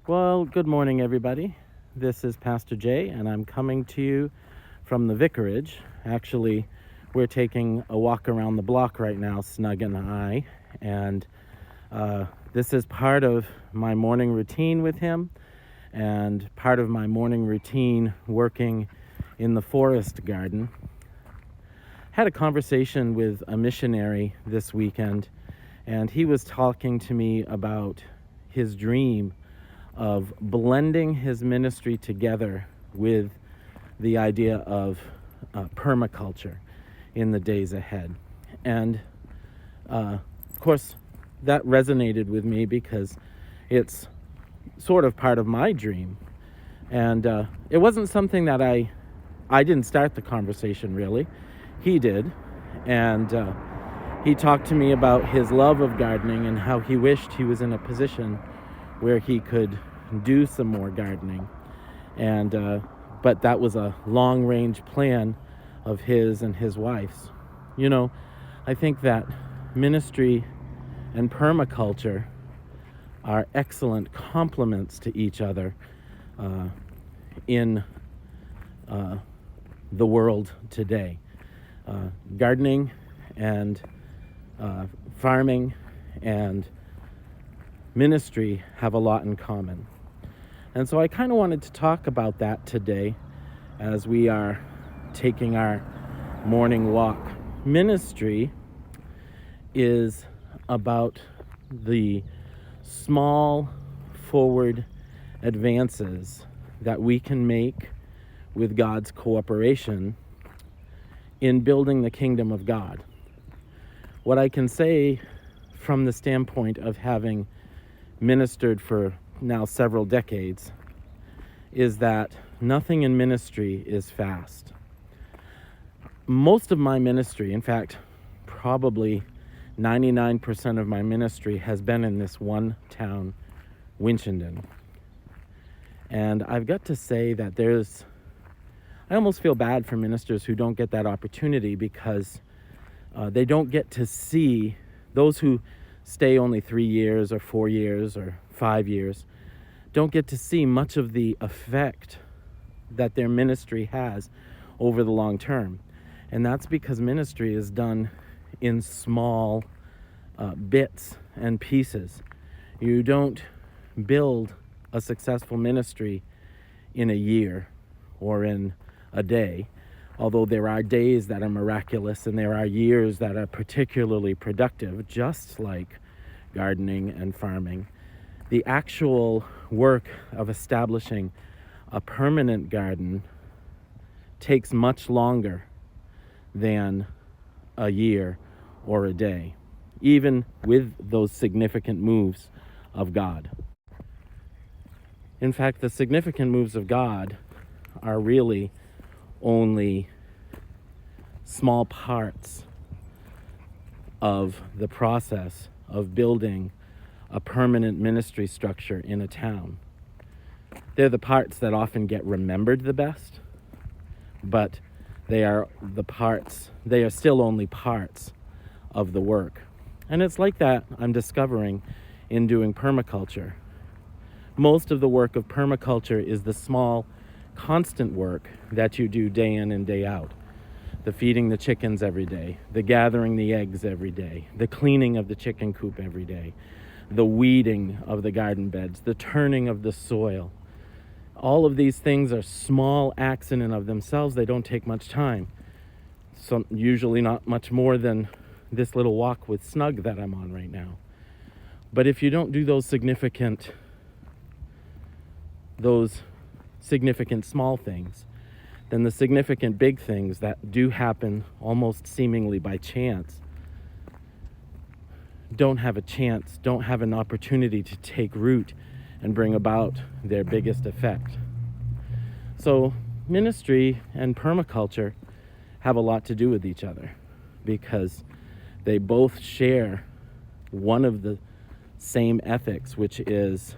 Well, good morning, everybody. This is Pastor Jay, and I'm coming to you from the vicarage. Actually, we're taking a walk around the block right now, Snug and I, and this is part of my morning routine with him, and part of my morning routine working in the forest garden. Had a conversation with a missionary this weekend, and he was talking to me about his dream of blending his ministry together with the idea of permaculture in the days ahead. And of course, that resonated with me because it's sort of part of my dream. And it wasn't something that I didn't start the conversation, really. He did. And he talked to me about his love of gardening and how he wished he was in a position where he could do some more gardening. And but that was a long-range plan of his and his wife's. You know, I think that ministry and permaculture are excellent complements to each other in the world today. Gardening and farming and ministry have a lot in common. And so I kind of wanted to talk about that today as we are taking our morning walk. Ministry is about the small forward advances that we can make with God's cooperation in building the kingdom of God. What I can say from the standpoint of having ministered for now several decades is that nothing in ministry is fast. Most of my ministry, in fact, probably 99% of my ministry has been in this one town, Winchendon. And I've got to say that I almost feel bad for ministers who don't get that opportunity because they don't get to see those who stay only 3 years or 4 years or 5 years, don't get to see much of the effect that their ministry has over the long term. And that's because ministry is done in small bits and pieces. You don't build a successful ministry in a year or in a day, although there are days that are miraculous and there are years that are particularly productive, just like gardening and farming. The actual work of establishing a permanent garden takes much longer than a year or a day, even with those significant moves of God. In fact, the significant moves of God are really only small parts of the process of building a permanent ministry structure in a town. They're the parts that often get remembered the best, but they are still only parts of the work. And it's like that I'm discovering in doing permaculture. Most of the work of permaculture is the small, constant work that you do day in and day out. The feeding the chickens every day, the gathering the eggs every day, the cleaning of the chicken coop every day, the weeding of the garden beds, the turning of the soil. All of these things are small acts in and of themselves. They don't take much time. So usually not much more than this little walk with Snug that I'm on right now. But if you don't do those significant small things, then the significant big things that do happen almost seemingly by chance don't have an opportunity to take root and bring about their biggest effect. So ministry and permaculture have a lot to do with each other because they both share one of the same ethics, which is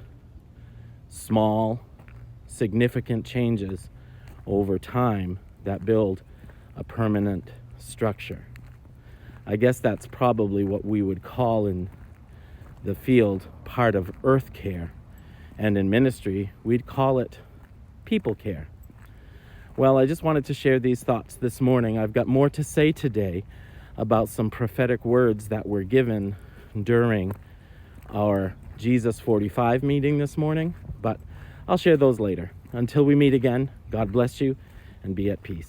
small, significant changes over time that build a permanent structure. I guess that's probably what we would call in the field part of earth care And in ministry, we'd call it people care. Well, I just wanted to share these thoughts this morning. I've got more to say today about some prophetic words that were given during our Jesus 45 meeting this morning, but I'll share those later. Until we meet again, God bless you and be at peace.